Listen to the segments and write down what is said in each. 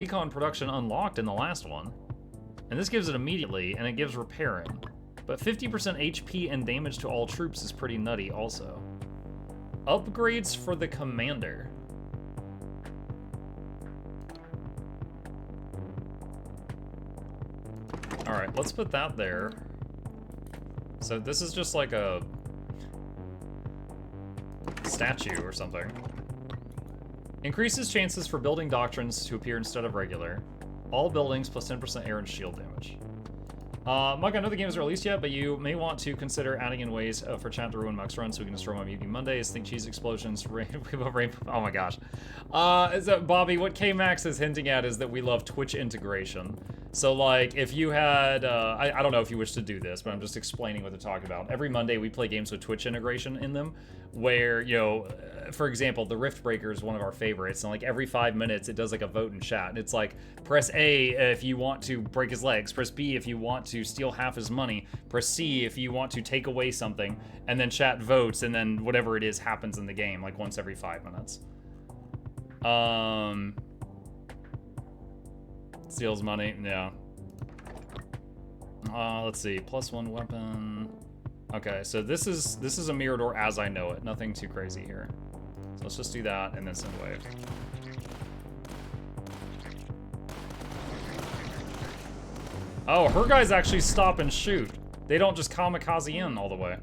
recon production unlocked in the last one. And this gives it immediately, and it gives repairing. But 50% HP and damage to all troops is pretty nutty also. Upgrades for the commander. Alright, let's put that there. So this is just like a statue or something. Increases chances for building doctrines to appear instead of regular. All buildings plus 10% air and shield damage. Mike, I know the game isn't released yet, but you may want to consider adding in ways for chat to ruin Mike's run so we can destroy my Mutiny Mondays. Think cheese explosions, oh my gosh. So Bobby, what K-Max is hinting at is that we love Twitch integration. So like, if you had, I don't know if you wish to do this, but I'm just explaining what they're talking about. Every Monday we play games with Twitch integration in them, where, you know, for example, the Rift Breaker is one of our favorites, and like every 5 minutes it does like a vote in chat, and it's like, press A if you want to break his legs, press B if you want to steal half his money, press C if you want to take away something, and then chat votes, and then whatever it is happens in the game, like once every 5 minutes. Steals money, yeah. Let's see, +1 weapon. Okay, so this is a Mirador as I know it. Nothing too crazy here. So let's just do that and then send wave. Oh, her guys actually stop and shoot. They don't just kamikaze in all the way.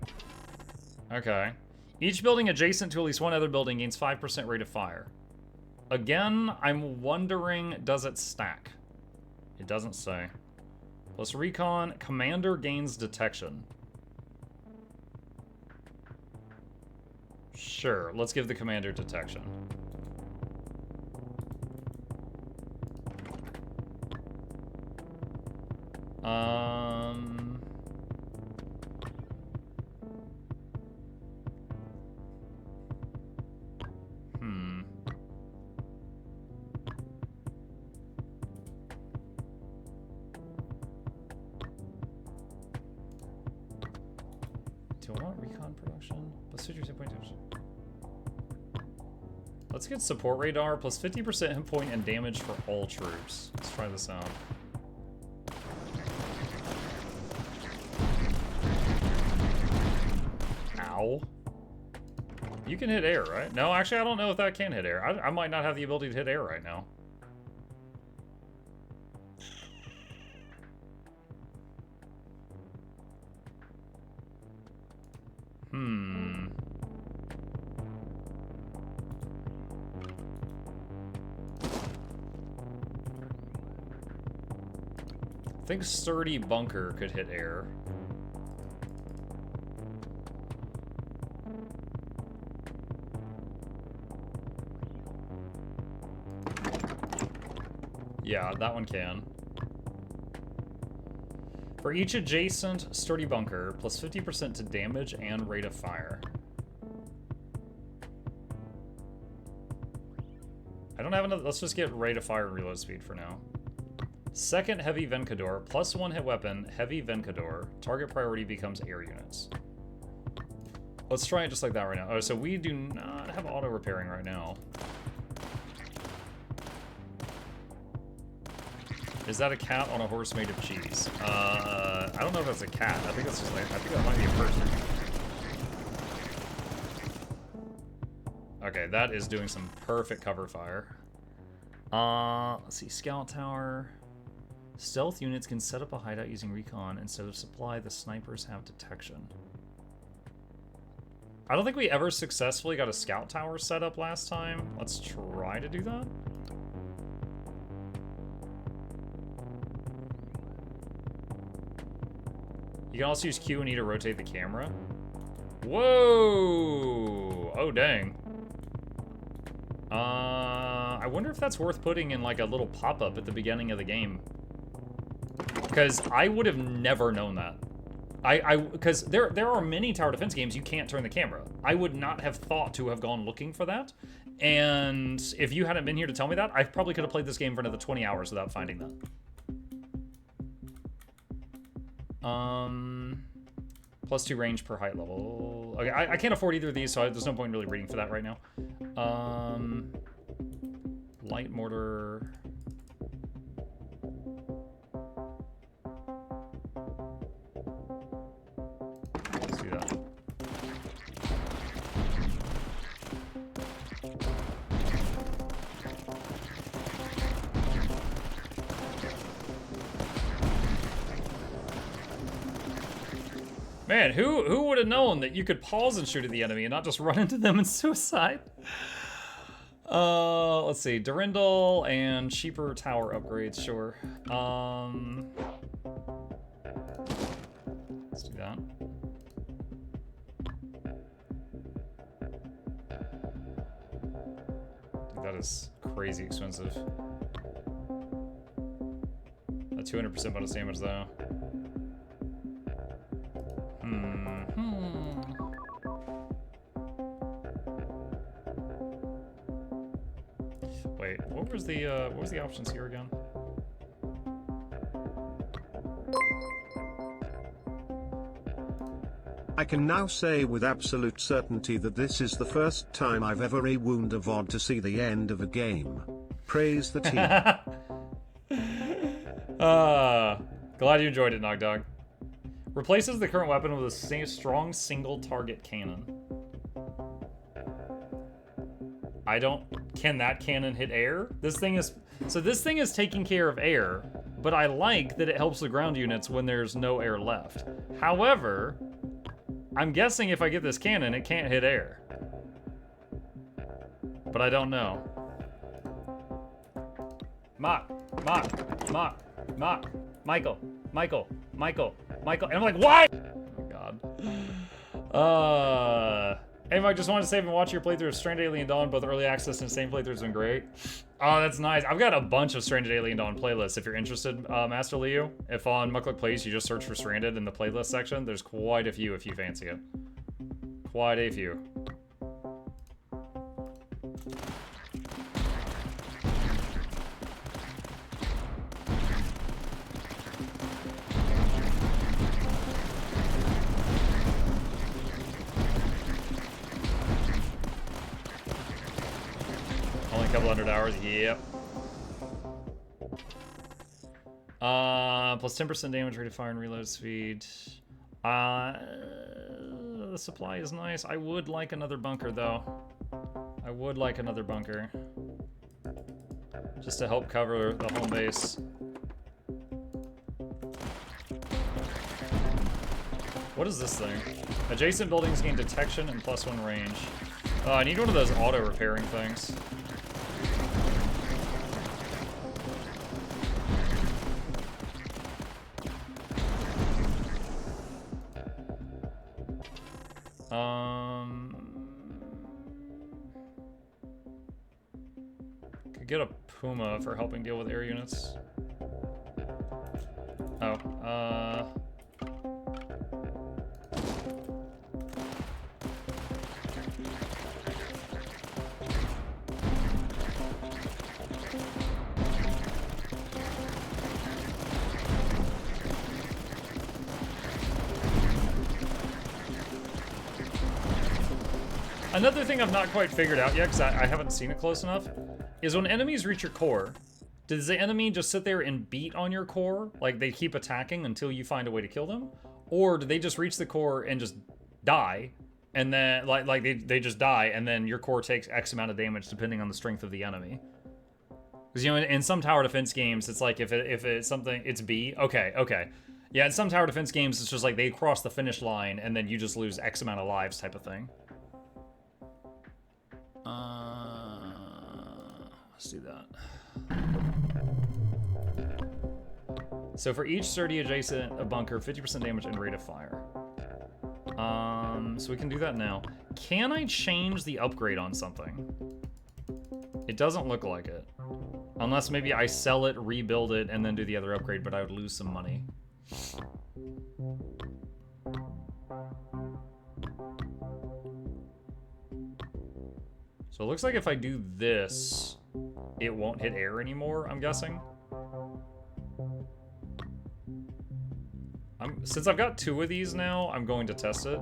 Okay. Each building adjacent to at least one other building gains 5% rate of fire. Again, I'm wondering, does it stack? It doesn't say. Plus recon, commander gains detection. Sure, let's give the commander detection. Do I want recon production? Plus 50% Let's get support radar plus 50% hit point and damage for all troops. Let's try this out. Ow. You can hit air, right? No, actually, I don't know if that can hit air. I might not have the ability to hit air right now. I think sturdy bunker could hit air. Yeah, that one can. For each adjacent sturdy bunker, plus 50% to damage and rate of fire. I don't have enough. Let's just get rate of fire and reload speed for now. Second heavy Vencador, plus 1 hit weapon, heavy Vencador. Target priority becomes air units. Let's try it just like that right now. Oh, so we do not have auto repairing right now. Is that a cat on a horse made of cheese? I don't know if that's a cat. I think that's just like, I think that might be a person. Okay, that is doing some perfect cover fire. Let's see, scout tower. Stealth units can set up a hideout using recon. Instead of supply, the snipers have detection. I don't think we ever successfully got a scout tower set up last time. Let's try to do that. You can also use Q and E to rotate the camera. Whoa! Oh, dang. I wonder if that's worth putting in like a little pop-up at the beginning of the game. Because I would have never known that. Because there are many tower defense games you can't turn the camera. I would not have thought to have gone looking for that. And if you hadn't been here to tell me that, I probably could have played this game for another 20 hours without finding that. +2 range per height level. Okay, I can't afford either of these, so there's no point in really reading for that right now. Light mortar. do that. Man, who would have known that you could pause and shoot at the enemy and not just run into them in suicide? Let's see. Durindal and cheaper tower upgrades, sure. Let's do that. Dude, that is crazy expensive. A 200% bonus damage, though. Wait, what was the options here again? I can now say with absolute certainty that this is the first time I've ever a-wound a VOD to see the end of a game. Praise the team. Glad you enjoyed it, Nogdog. Replaces the current weapon with a strong single target cannon. Can that cannon hit air? This thing is taking care of air, but I like that it helps the ground units when there's no air left. However, I'm guessing if I get this cannon, it can't hit air. But I don't know. Michael. And I'm like, why? Oh my god. Hey Mike, just wanted to save and watch your playthrough of Stranded Alien Dawn. Both early access and same playthroughs have been great. Oh, that's nice. I've got a bunch of Stranded Alien Dawn playlists if you're interested, Master Leo. If on Mukluk Plays you just search for Stranded in the playlist section, there's quite a few if you fancy it. Quite a few. Couple hundred hours, yep. Plus 10% damage, rate of fire and reload speed. The supply is nice. I would like another bunker though. I would like another bunker. Just to help cover the home base. What is this thing? Adjacent buildings gain detection and +1 range. I need one of those auto repairing things. Could get a Puma for helping deal with air units. Oh, another thing I've not quite figured out yet, because I haven't seen it close enough, is when enemies reach your core, does the enemy just sit there and beat on your core? Like, they keep attacking until you find a way to kill them? Or do they just reach the core and just die? And then, like they just die, and then your core takes X amount of damage depending on the strength of the enemy? Because, you know, in some tower defense games, it's like if it's something, it's B. Okay. Yeah, in some tower defense games, it's just like they cross the finish line, and then you just lose X amount of lives type of thing. Let's do that. So for each sturdy adjacent a bunker, 50% damage and rate of fire. So we can do that now. Can I change the upgrade on something? It doesn't look like it. Unless maybe I sell it, rebuild it, and then do the other upgrade, but I would lose some money. So it looks like if I do this, it won't hit air anymore, I'm guessing. Since I've got 2 of these now, I'm going to test it.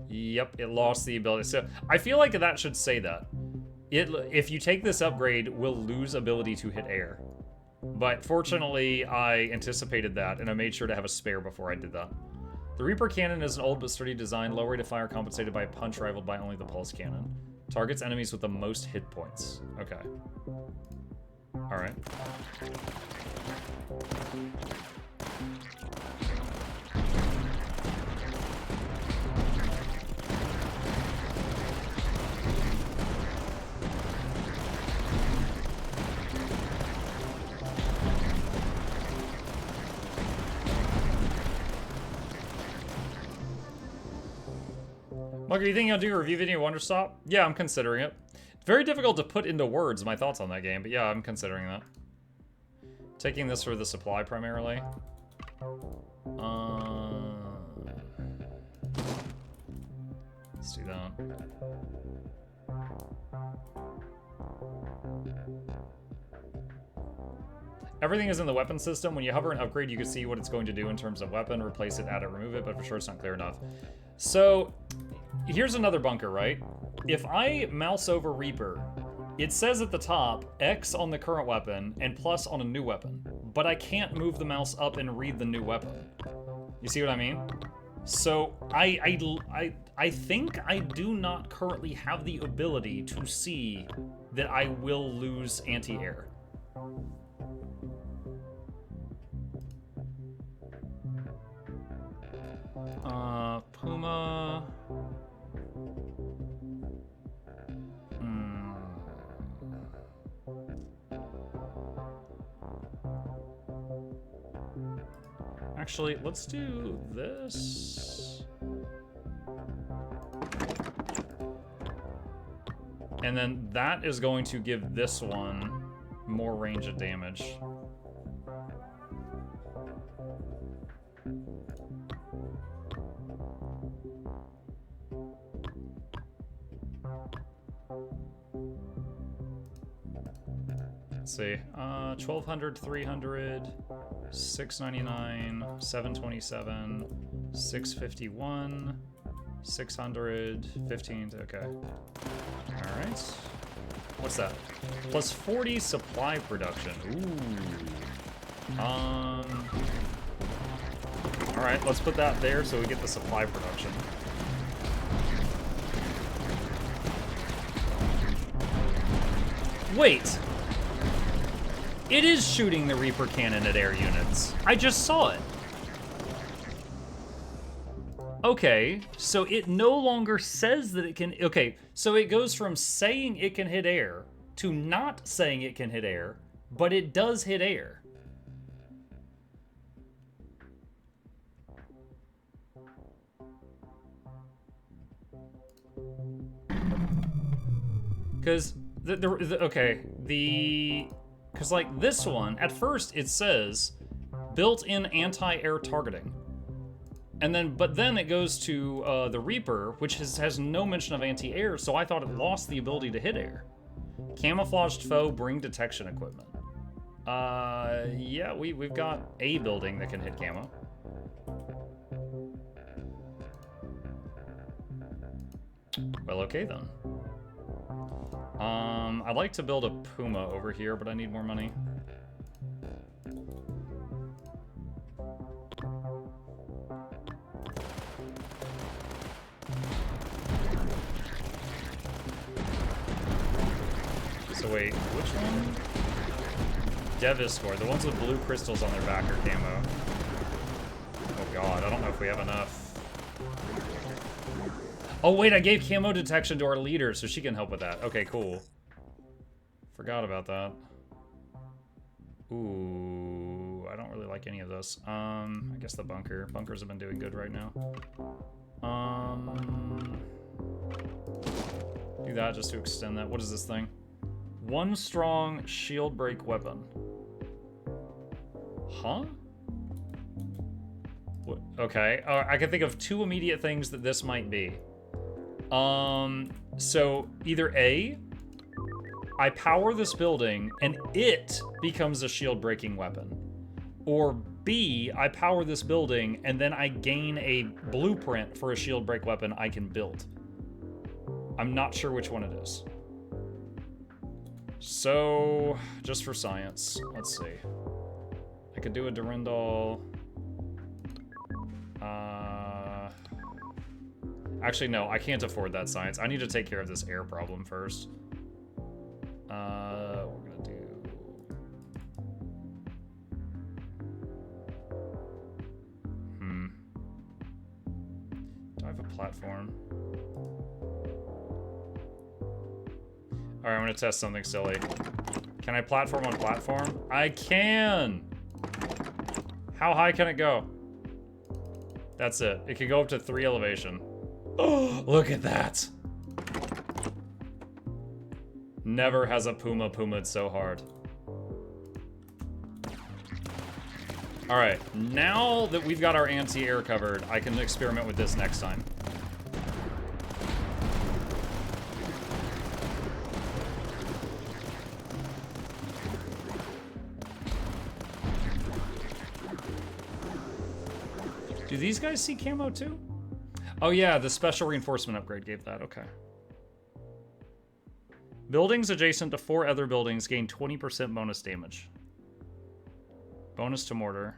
Yep, it lost the ability. So I feel like that should say that. If you take this upgrade, we'll lose ability to hit air. But fortunately, I anticipated that, and I made sure to have a spare before I did that. The Reaper cannon is an old but sturdy design, low rate of fire compensated by a punch rivaled by only the pulse cannon. Targets enemies with the most hit points. Okay. Alright. Mugger, you think you'll do a review video of Wonderstop? Yeah, I'm considering it. It's very difficult to put into words my thoughts on that game, but yeah, I'm considering that. Taking this for the supply primarily. Let's do that. Everything is in the weapon system. When you hover and upgrade, you can see what it's going to do in terms of weapon, replace it, add it, remove it, but for sure it's not clear enough. So, here's another bunker, right? If I mouse over Reaper, it says at the top, X on the current weapon and plus on a new weapon. But I can't move the mouse up and read the new weapon. You see what I mean? So, I think I do not currently have the ability to see that I will lose anti-air. Puma. Actually, let's do this. And then that is going to give this one more range of damage. Let's see, 1200, 300, 699, 727, 651, 600, 15, okay. All right. What's that? Plus 40 supply production. Ooh. All right, let's put that there so we get the supply production. Wait. It is shooting the Reaper cannon at air units. I just saw it. Okay, so it no longer says that it can... Okay, so it goes from saying it can hit air to not saying it can hit air, but it does hit air. Because, because, like, this one, at first it says built-in anti-air targeting. And then, but then it goes to the Reaper, which has no mention of anti-air, so I thought it lost the ability to hit air. Camouflaged foe, bring detection equipment. Yeah, we've got a building that can hit camo. Well, okay then. I'd like to build a Puma over here, but I need more money. So wait, which one? Deviscore, the ones with blue crystals on their back are camo. Oh god, I don't know if we have enough. Oh wait, I gave camo detection to our leader, so she can help with that. Okay, cool. Forgot about that. Ooh, I don't really like any of this. I guess the bunker. Bunkers have been doing good right now. Do that just to extend that. What is this thing? One strong shield break weapon. Huh? What? Okay, I can think of two immediate things that this might be. So either A, I power this building and it becomes a shield breaking weapon. Or B, I power this building and then I gain a blueprint for a shield break weapon I can build. I'm not sure which one it is. So, just for science, let's see. I could do a Durandal. Actually, no, I can't afford that science. I need to take care of this air problem first. We're gonna do... Do I have a platform? Alright, I'm gonna test something silly. Can I platform on platform? I can! How high can it go? That's it. It can go up to 3 elevation. Oh, look at that! Never has a Puma Puma'd so hard. Alright, now that we've got our anti-air covered, I can experiment with this next time. Do these guys see camo too? Oh yeah, the special reinforcement upgrade gave that, okay. Buildings adjacent to 4 other buildings gain 20% bonus damage. Bonus to mortar.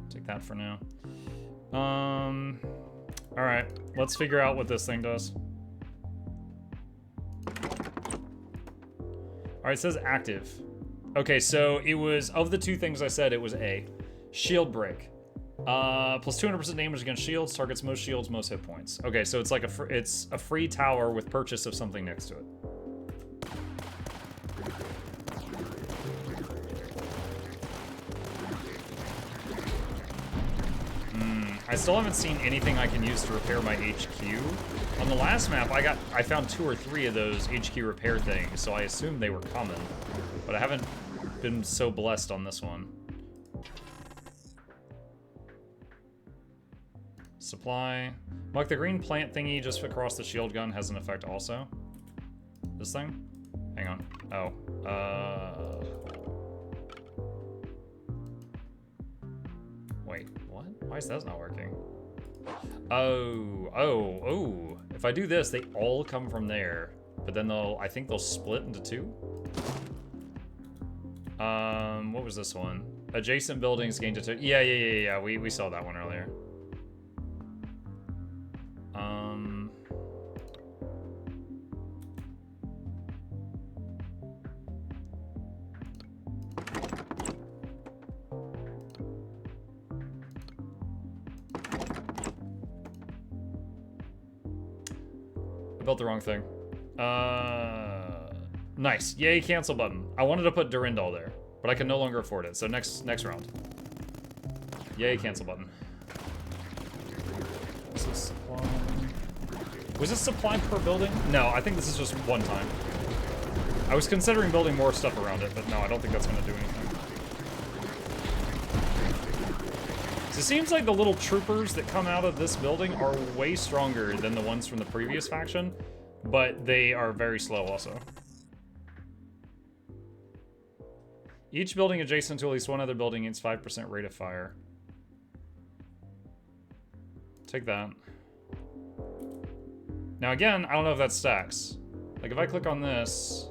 Take that for now. Alright, let's figure out what this thing does. Alright, it says active. Okay, so it was, of the 2 things I said, it was A. Shield break. Plus 200% damage against shields, targets most shields, most hit points. Okay, so it's like it's a free tower with purchase of something next to it. I still haven't seen anything I can use to repair my HQ. On the last map, I found 2 or 3 of those HQ repair things, so I assumed they were common. But I haven't been so blessed on this one. Supply. Like the green plant thingy just across the shield gun has an effect also. This thing? Hang on. Oh. Wait, what? Why is that not working? Oh. If I do this, they all come from there. But then I think they'll split into 2. What was this one? Adjacent buildings gain to 2. Yeah. We saw that one earlier. I built the wrong thing. Nice. Yay, cancel button. I wanted to put Durandal there, but I can no longer afford it. So next round. Yay, cancel button. Is this supply? Was this supply per building? No, I think this is just one time. I was considering building more stuff around it, but no, I don't think that's going to do anything. So it seems like the little troopers that come out of this building are way stronger than the ones from the previous faction, but they are very slow also. Each building adjacent to at least one other building gains 5% rate of fire. Take that. Now again, I don't know if that stacks. Like if I click on this,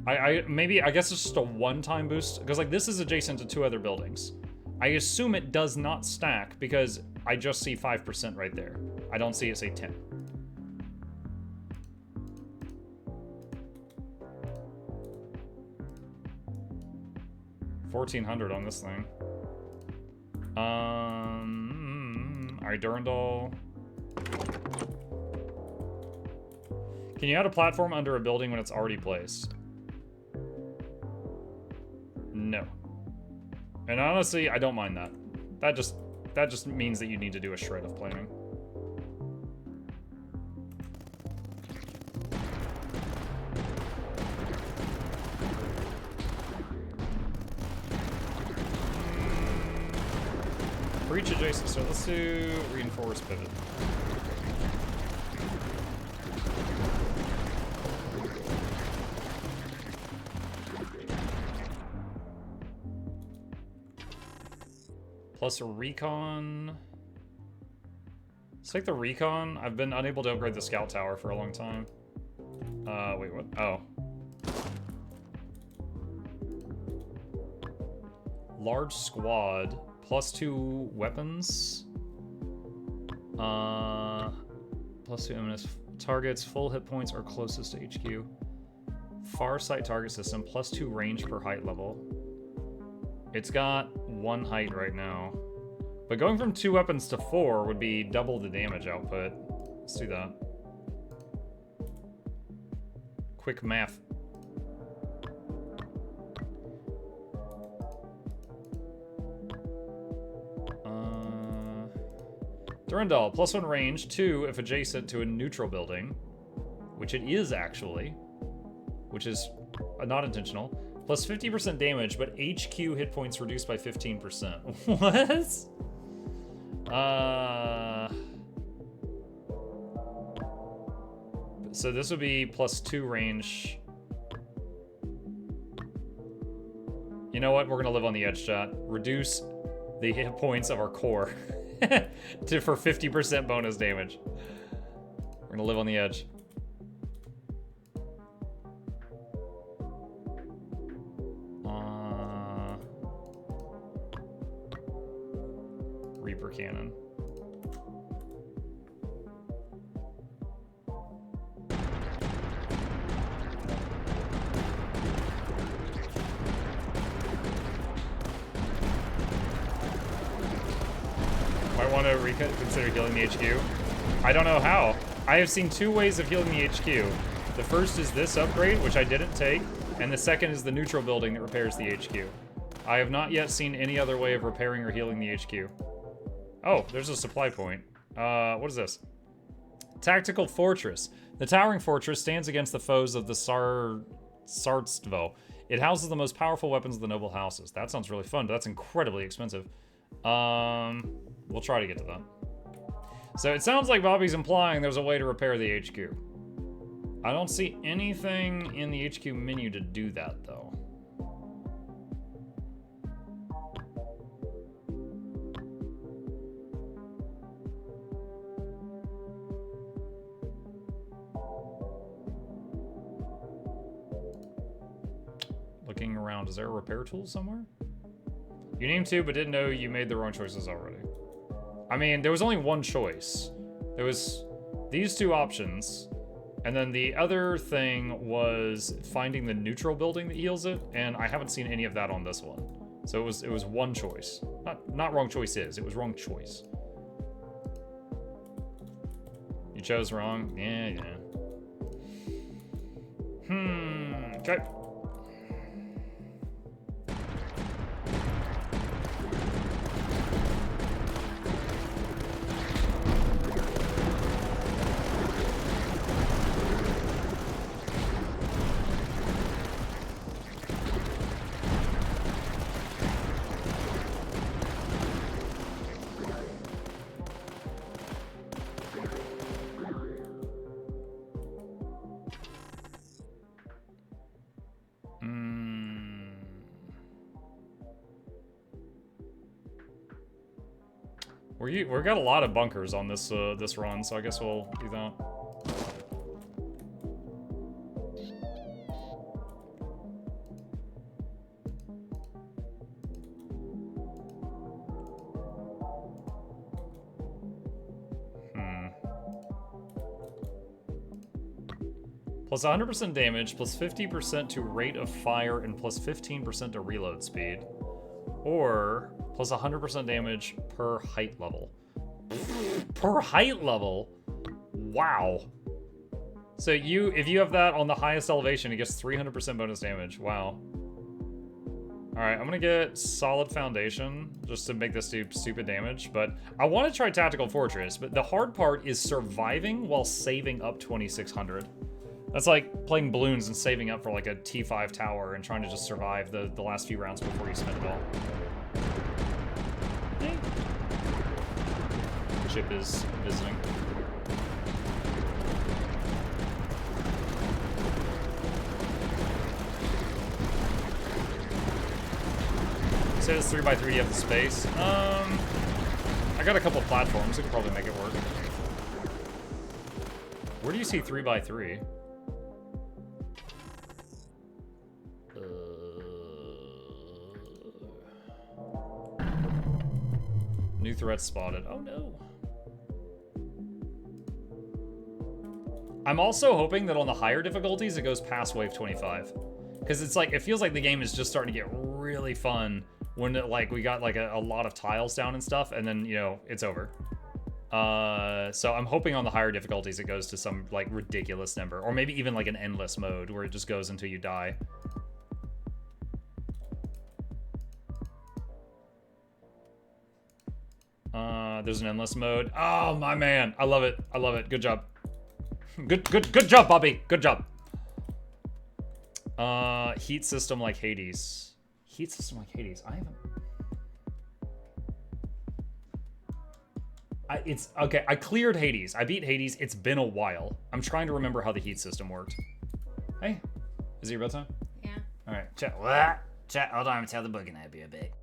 I guess it's just a one-time boost, because like this is adjacent to 2 other buildings. I assume it does not stack because I just see 5% right there. I don't see it say 10. $1,400 on this thing. Alright, Durandal. Can you add a platform under a building when it's already placed? No. And honestly, I don't mind that. That just means that you need to do a shred of planning. Breach adjacent, so let's do reinforced pivot. Plus a recon. Let's take the recon. I've been unable to upgrade the scout tower for a long time. Wait, what? Oh. Large squad. Plus 2 weapons. Plus 2 eminence targets. Full hit points are closest to HQ. Far sight target system. Plus 2 range per height level. It's got 1 height right now. But going from 2 weapons to 4 would be double the damage output. Let's do that. Quick math. Durandal, plus 1 range, 2 if adjacent to a neutral building, which it is actually, which is not intentional. Plus 50% damage, but HQ hit points reduced by 15%. What? So this would be plus 2 range. You know what? We're gonna live on the edge, chat. Reduce the hit points of our core for 50% bonus damage. We're gonna live on the edge. Reaper cannon. Might want to reconsider healing the HQ. I don't know how. I have seen 2 ways of healing the HQ. The first is this upgrade, which I didn't take, and the second is the neutral building that repairs the HQ. I have not yet seen any other way of repairing or healing the HQ. Oh, there's a supply point. What is this? Tactical Fortress. The towering fortress stands against the foes of the Sartstvo. It houses the most powerful weapons of the noble houses. That sounds really fun, but that's incredibly expensive. We'll try to get to that. So it sounds like Bobby's implying there's a way to repair the HQ. I don't see anything in the HQ menu to do that, though. Looking around, is there a repair tool somewhere? You named 2, but didn't know you made the wrong choices already. I mean, there was only 1 choice. There was these 2 options, and then the other thing was finding the neutral building that heals it, and I haven't seen any of that on this one. So it was 1 choice. Not wrong choices, it was wrong choice. You chose wrong? Yeah. Okay. We've got a lot of bunkers on this this run, so I guess we'll do that. Plus 100% damage, plus 50% to rate of fire, and plus 15% to reload speed. Or plus 100% damage per height level. Per height level? Wow. So if you have that on the highest elevation, it gets 300% bonus damage. Wow. Alright, I'm gonna get solid foundation just to make this do stupid damage, but I want to try Tactical Fortress, but the hard part is surviving while saving up 2600. That's like playing balloons and saving up for like a T5 tower and trying to just survive the last few rounds before you spend it all. Hey. Chip is visiting. say it's 3x3, do you have the space? I got a couple platforms, we could probably make it work. Where do you see 3x3? New threat spotted. Oh no. I'm also hoping that on the higher difficulties it goes past wave 25. Because it's like, it feels like the game is just starting to get really fun when like we got like a lot of tiles down and stuff, and then, you know, it's over. So I'm hoping on the higher difficulties it goes to some like ridiculous number, or maybe even like an endless mode where it just goes until you die. There's an endless mode. Oh my man, I love it. I love it. Good job. Good job, Bobby. Good job. Heat system like Hades. Heat system like Hades. I haven't. It's okay. I cleared Hades. I beat Hades. It's been a while. I'm trying to remember how the heat system worked. Hey, is it your bedtime? Yeah. All right. Chat. What? Chat. Hold on. I'm gonna tell the book and I'll be a bit.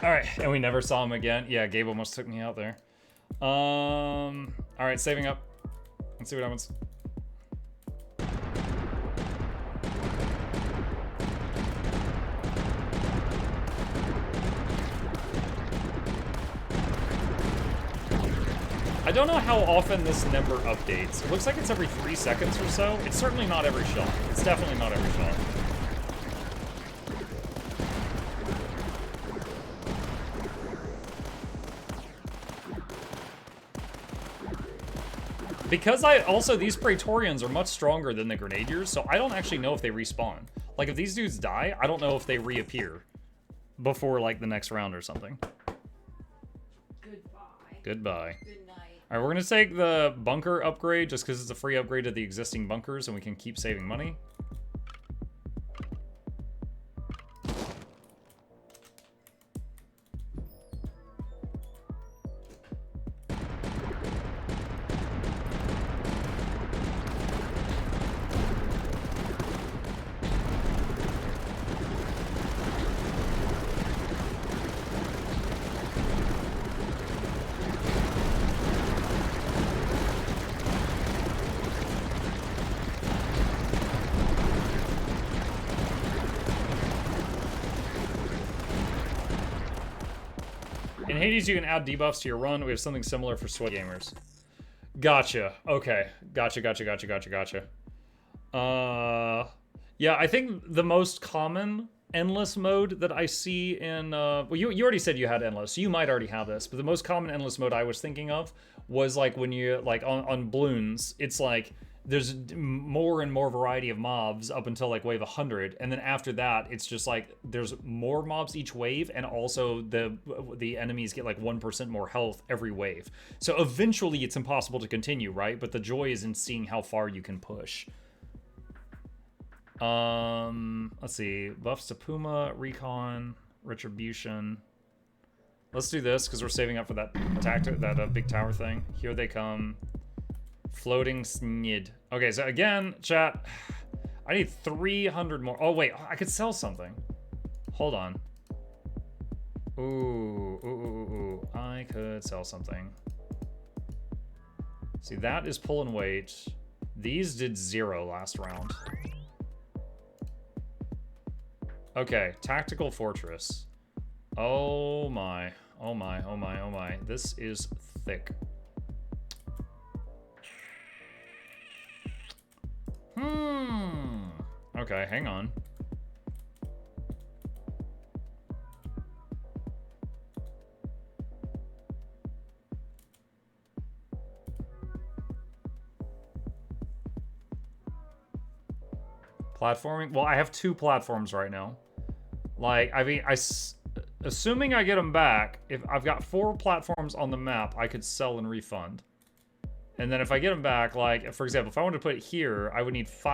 All right, and we never saw him again. Yeah, Gabe almost took me out there. All right, saving up. Let's see what happens. I don't know how often this number updates. It looks like it's every 3 seconds or so. It's certainly not every shot. It's definitely not every shot. Because these Praetorians are much stronger than the Grenadiers, so I don't actually know if they respawn. Like, if these dudes die, I don't know if they reappear before, like, the next round or something. Goodbye. Goodbye. Good night. Alright, we're gonna take the bunker upgrade just because it's a free upgrade to the existing bunkers and we can keep saving money. In Hades, you can add debuffs to your run. We have something similar for sweat gamers. Gotcha. Okay. Gotcha. Yeah, I think the most common endless mode that I see in... well, you already said you had endless, so you might already have this, but the most common endless mode I was thinking of was like when you... Like on balloons, it's like... There's more and more variety of mobs up until like wave 100, and then after that it's just like there's more mobs each wave, and also the enemies get like 1% more health every wave. So eventually it's impossible to continue, right? But the joy is in seeing how far you can push. Let's see, buffs to Puma, Recon, Retribution. Let's do this because we're saving up for that attack, that big tower thing. Here they come. Floating snid. Okay, so again, chat, I need 300 more. Oh, wait, I could sell something. Hold on. Ooh. I could sell something. See, that is pull and weight. These did 0 last round. Okay, tactical fortress. Oh my. This is thick. Okay, hang on. Platforming? Well, I have 2 platforms right now. Like, I mean, assuming I get them back, if I've got 4 platforms on the map, I could sell and refund. And then if I get them back, like, for example, if I wanted to put it here, I would need 5